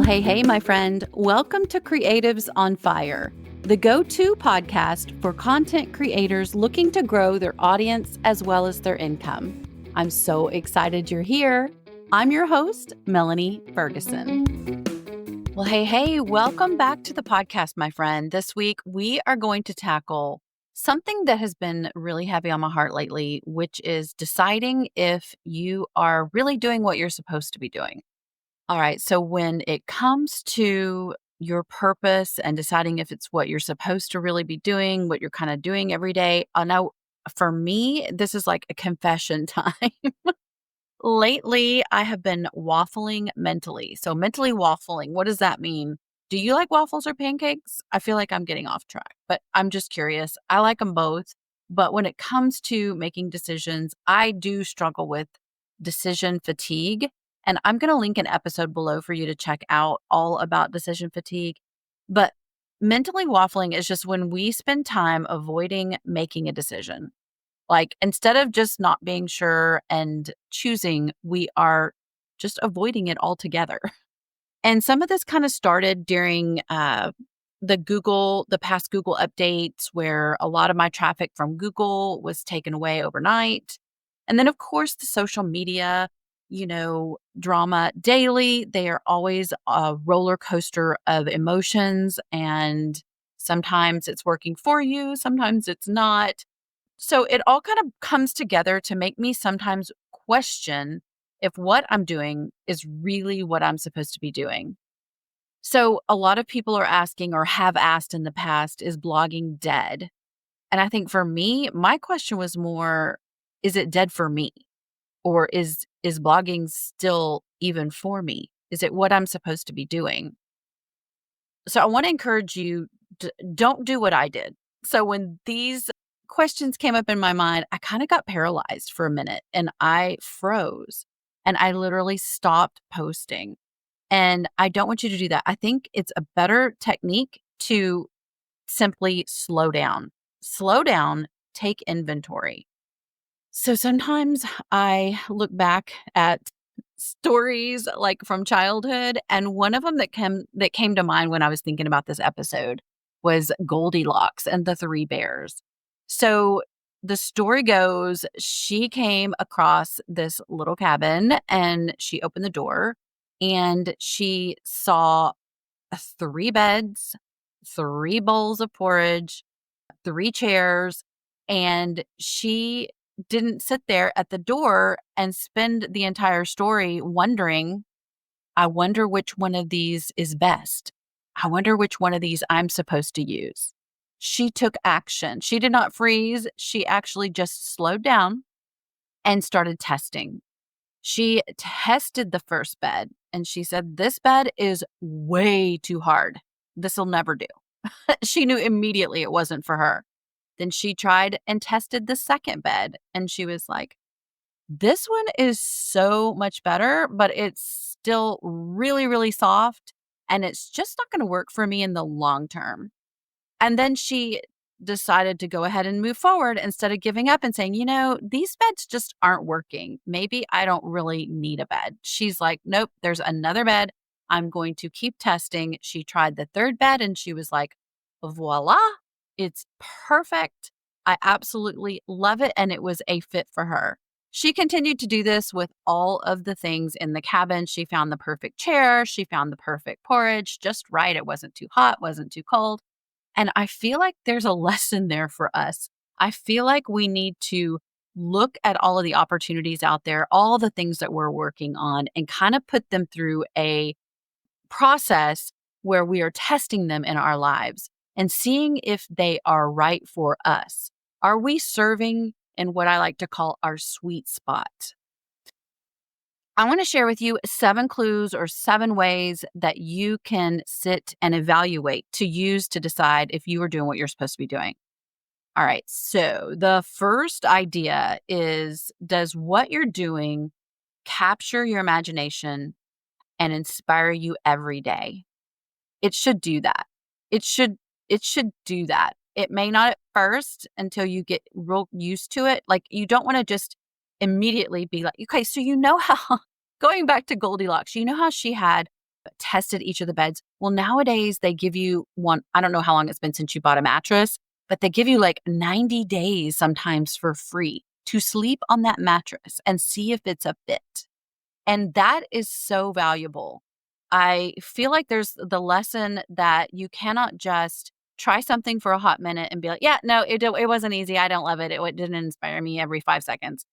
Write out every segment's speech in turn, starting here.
Well, hey, my friend. Welcome to Creatives on Fire, the go-to podcast for content creators looking to grow their audience as well as their income. I'm so excited you're here. I'm your host, Melanie Ferguson. Well, hey, welcome back to the podcast, my friend. This week, we are going to tackle something that has been really heavy on my heart lately, which is deciding if you are really doing what you're supposed to be doing. All right. So when it comes to your purpose and deciding if it's what you're supposed to really be doing, what you're kind of doing every day, I know for me, this is like a confession time. Lately, I have been waffling mentally. So mentally waffling, what does that mean? Do you like waffles or pancakes? I feel like I'm getting off track, but I'm just curious. I like them both. But when it comes to making decisions, I do struggle with decision fatigue. And I'm going to link an episode below for you to check out all about decision fatigue. But mentally waffling is just when we spend time avoiding making a decision. Like instead of just not being sure and choosing, we are just avoiding it altogether. And some of this kind of started during the past Google updates where a lot of my traffic from Google was taken away overnight. And then, of course, the social media, drama daily. They are always a roller coaster of emotions. And sometimes it's working for you, sometimes it's not. So it all kind of comes together to make me sometimes question if what I'm doing is really what I'm supposed to be doing. So a lot of people are asking or have asked in the past, is blogging dead? And I think for me, my question was more, is it dead for me? Or is blogging still even for me? Is it what I'm supposed to be doing? So I want to encourage you, don't do what I did. So when these questions came up in my mind, I kind of got paralyzed for a minute and I froze and I literally stopped posting. And I don't want you to do that. I think it's a better technique to simply slow down, take inventory. So sometimes I look back at stories like from childhood, and one of them that came to mind when I was thinking about this episode was Goldilocks and the Three Bears. So the story goes, she came across this little cabin and she opened the door and she saw three beds, three bowls of porridge, three chairs, and she didn't sit there at the door and spend the entire story wondering, I wonder which one of these is best. I wonder which one of these I'm supposed to use. She took action. She did not freeze. She actually just slowed down and started testing. She tested the first bed and she said, this bed is way too hard. This will never do. She knew immediately it wasn't for her. Then she tried and tested the second bed and she was like, this one is so much better, but it's still really, really soft and it's just not going to work for me in the long term. And then she decided to go ahead and move forward instead of giving up and saying, these beds just aren't working. Maybe I don't really need a bed. She's like, nope, there's another bed. I'm going to keep testing. She tried the third bed and she was like, voila, it's perfect. I absolutely love it. And it was a fit for her. She continued to do this with all of the things in the cabin. She found the perfect chair. She found the perfect porridge, just right. It wasn't too hot, wasn't too cold. And I feel like there's a lesson there for us. I feel like we need to look at all of the opportunities out there, all the things that we're working on, and kind of put them through a process where we are testing them in our lives and seeing if they are right for us. Are we serving in what I like to call our sweet spot? I want to share with you 7 clues or 7 ways that you can sit and evaluate to use to decide if you are doing what you're supposed to be doing. All right. So the first idea is, does what you're doing capture your imagination and inspire you every day? It should do that. It should do that. It may not at first until you get real used to it. Like you don't want to just immediately be like, okay, so how going back to Goldilocks, how she had tested each of the beds. Well, nowadays they give you one. I don't know how long it's been since you bought a mattress, but they give you like 90 days sometimes for free to sleep on that mattress and see if it's a fit. And that is so valuable. I feel like there's the lesson that you cannot just try something for a hot minute and be like, yeah, no, it wasn't easy. I don't love it. It didn't inspire me every 5 seconds.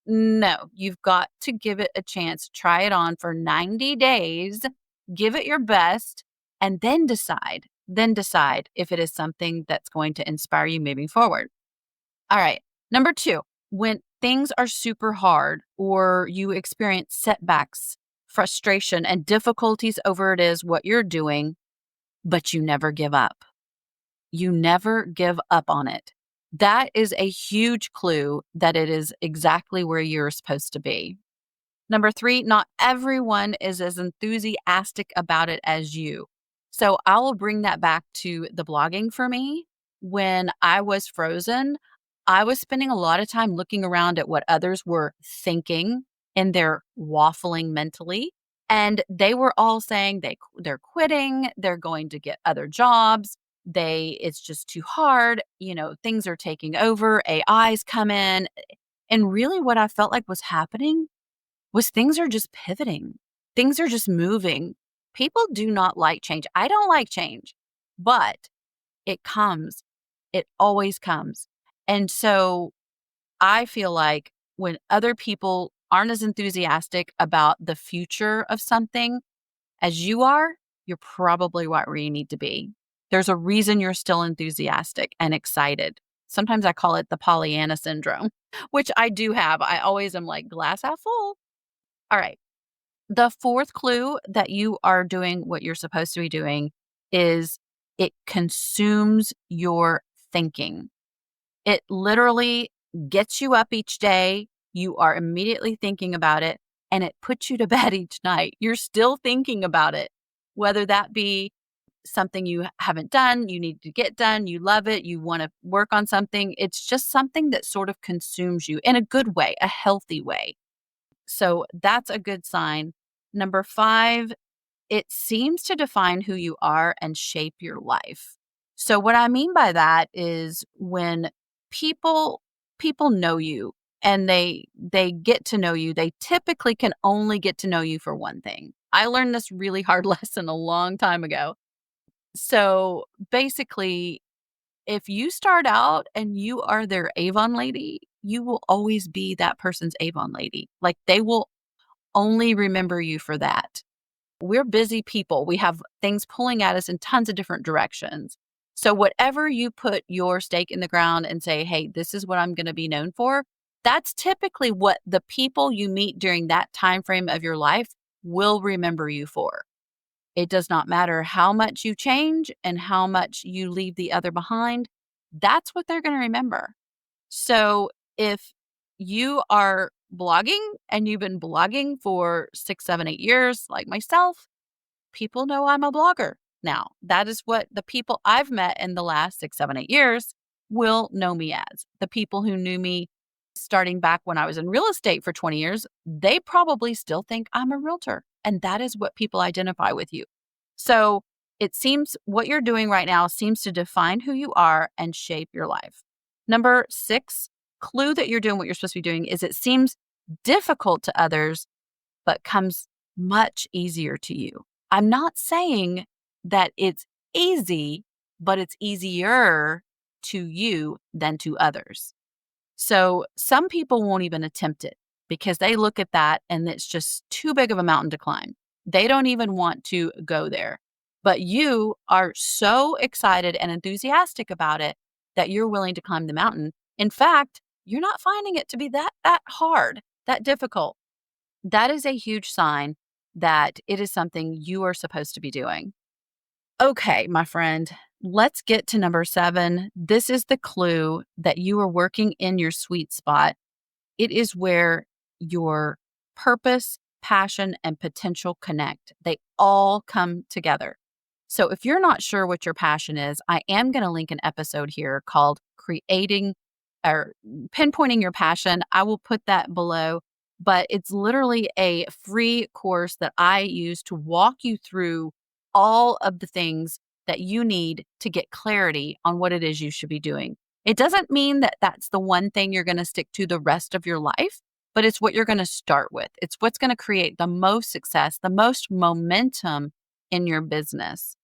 No, you've got to give it a chance. Try it on for 90 days, give it your best, and then decide. Then decide if it is something that's going to inspire you moving forward. All right. Number two, when things are super hard or you experience setbacks, frustration, and difficulties over it is what you're doing, but you never give up. You never give up on it. That is a huge clue that it is exactly where you're supposed to be. Number three, not everyone is as enthusiastic about it as you. So I will bring that back to the blogging for me. When I was frozen, I was spending a lot of time looking around at what others were thinking and they're waffling mentally. And they were all saying they're quitting, they're going to get other jobs. It's just too hard. Things are taking over, AIs come in. And really what I felt like was happening was things are just pivoting. Things are just moving. People do not like change. I don't like change, but it comes. It always comes. And so I feel like when other people aren't as enthusiastic about the future of something as you are, you're probably right where you need to be. There's a reason you're still enthusiastic and excited. Sometimes I call it the Pollyanna syndrome, which I do have. I always am like glass half full. All right. The fourth clue that you are doing what you're supposed to be doing is it consumes your thinking. It literally gets you up each day. You are immediately thinking about it and it puts you to bed each night. You're still thinking about it, whether that be something you haven't done, you need to get done, you love it, you want to work on something. It's just something that sort of consumes you in a good way, a healthy way. So that's a good sign. Number five, it seems to define who you are and shape your life. So what I mean by that is when people know you and they get to know you, they typically can only get to know you for one thing. I learned this really hard lesson a long time ago. So basically, if you start out and you are their Avon lady, you will always be that person's Avon lady. Like they will only remember you for that. We're busy people. We have things pulling at us in tons of different directions. So whatever you put your stake in the ground and say, hey, this is what I'm going to be known for, that's typically what the people you meet during that time frame of your life will remember you for. It does not matter how much you change and how much you leave the other behind. That's what they're going to remember. So if you are blogging and you've been blogging for 6, 7, 8 years, like myself, people know I'm a blogger now. That is what the people I've met in the last 6, 7, 8 years will know me as. The people who knew me starting back when I was in real estate for 20 years, they probably still think I'm a realtor. And that is what people identify with you. So it seems what you're doing right now seems to define who you are and shape your life. Number 6, clue that you're doing what you're supposed to be doing is it seems difficult to others, but comes much easier to you. I'm not saying that it's easy, but it's easier to you than to others. So some people won't even attempt it because they look at that and it's just too big of a mountain to climb. They don't even want to go there. But you are so excited and enthusiastic about it that you're willing to climb the mountain. In fact, you're not finding it to be that hard, that difficult. That is a huge sign that it is something you are supposed to be doing. Okay, my friend, let's get to number 7. This is the clue that you are working in your sweet spot. It is where your purpose, passion, and potential connect. They all come together. So if you're not sure what your passion is, I am going to link an episode here called Creating or Pinpointing Your Passion. I will put that below. but it's literally a free course that I use to walk you through all of the things that you need to get clarity on what it is you should be doing. It doesn't mean that that's the one thing you're going to stick to the rest of your life, but it's what you're going to start with. It's what's going to create the most success, the most momentum in your business.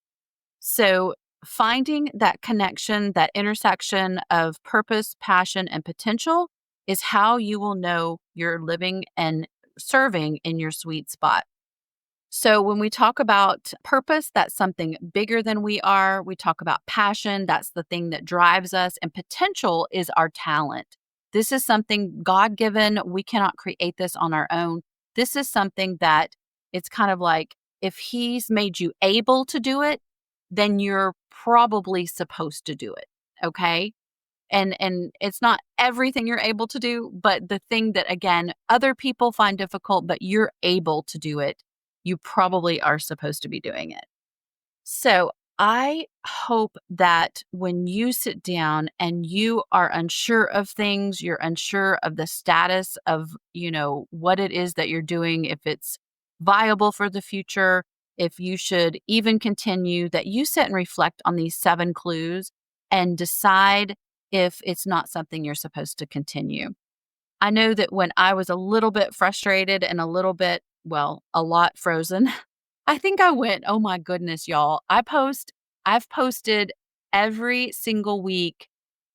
So, finding that connection, that intersection of purpose, passion, and potential is how you will know you're living and serving in your sweet spot. So, when we talk about purpose, that's something bigger than we are. We talk about passion, that's the thing that drives us. And potential is our talent. This is something God given. We cannot create this on our own. This is something that it's kind of like if He's made you able to do it, then you're probably supposed to do it. Okay. And it's not everything you're able to do, but the thing that, again, other people find difficult, but you're able to do it, you probably are supposed to be doing it. So I hope that when you sit down and you are unsure of things, you're unsure of the status of, what it is that you're doing, if it's viable for the future, if you should even continue, that you sit and reflect on these 7 clues and decide if it's not something you're supposed to continue. I know that when I was a little bit frustrated and a little bit, a lot frozen, I think I went, oh my goodness, y'all. I've posted every single week,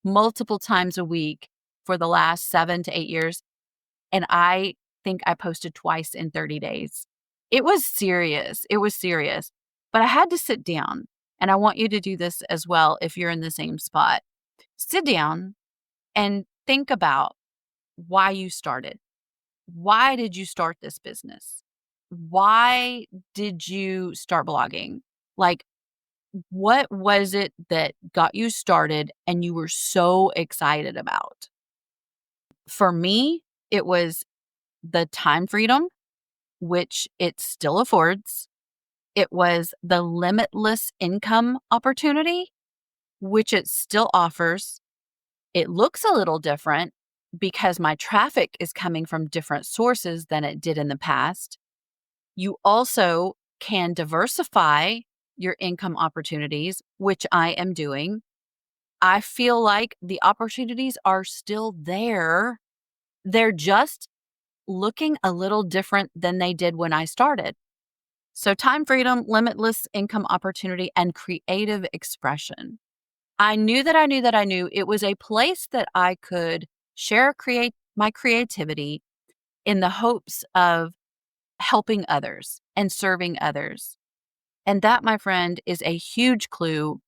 multiple times a week for the last 7 to 8 years. And I think I posted twice in 30 days. It was serious. It was serious. But I had to sit down, and I want you to do this as well if you're in the same spot. Sit down and think about why you started. Why did you start this business? Why did you start blogging? Like, what was it that got you started and you were so excited about? For me, it was the time freedom, which it still affords. It was the limitless income opportunity, which it still offers. It looks a little different because my traffic is coming from different sources than it did in the past. You also can diversify your income opportunities, which I am doing. I feel like the opportunities are still there. They're just looking a little different than they did when I started. So time freedom, limitless income opportunity, and creative expression. I knew it was a place that I could share my creativity in the hopes of helping others and serving others. And that, my friend, is a huge clue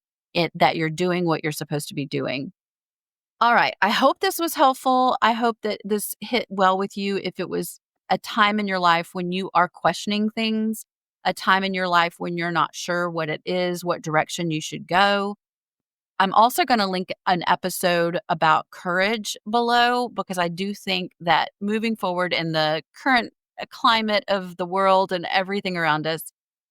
that you're doing what you're supposed to be doing. All right. I hope this was helpful. I hope that this hit well with you. If it was a time in your life when you are questioning things, a time in your life when you're not sure what it is, what direction you should go. I'm also going to link an episode about courage below, because I do think that moving forward in the current climate of the world and everything around us,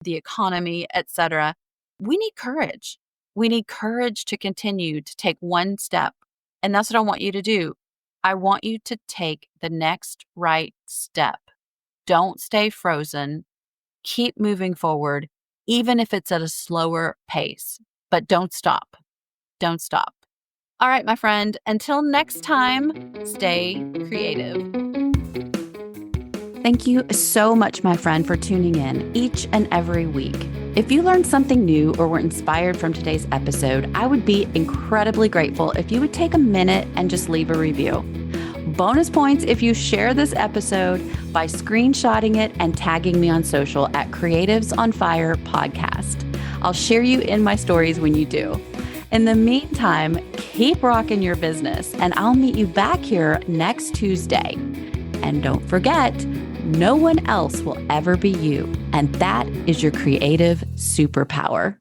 the economy, etc., we need courage. We need courage to continue to take one step. And that's what I want you to do. I want you to take the next right step. Don't stay frozen. Keep moving forward, even if it's at a slower pace, but don't stop. Don't stop. All right, my friend, until next time, stay creative. Thank you so much, my friend, for tuning in each and every week. If you learned something new or were inspired from today's episode, I would be incredibly grateful if you would take a minute and just leave a review. Bonus points if you share this episode by screenshotting it and tagging me on social at Creatives on Fire Podcast. I'll share you in my stories when you do. In the meantime, keep rocking your business, and I'll meet you back here next Tuesday. And don't forget, no one else will ever be you, and that is your creative superpower.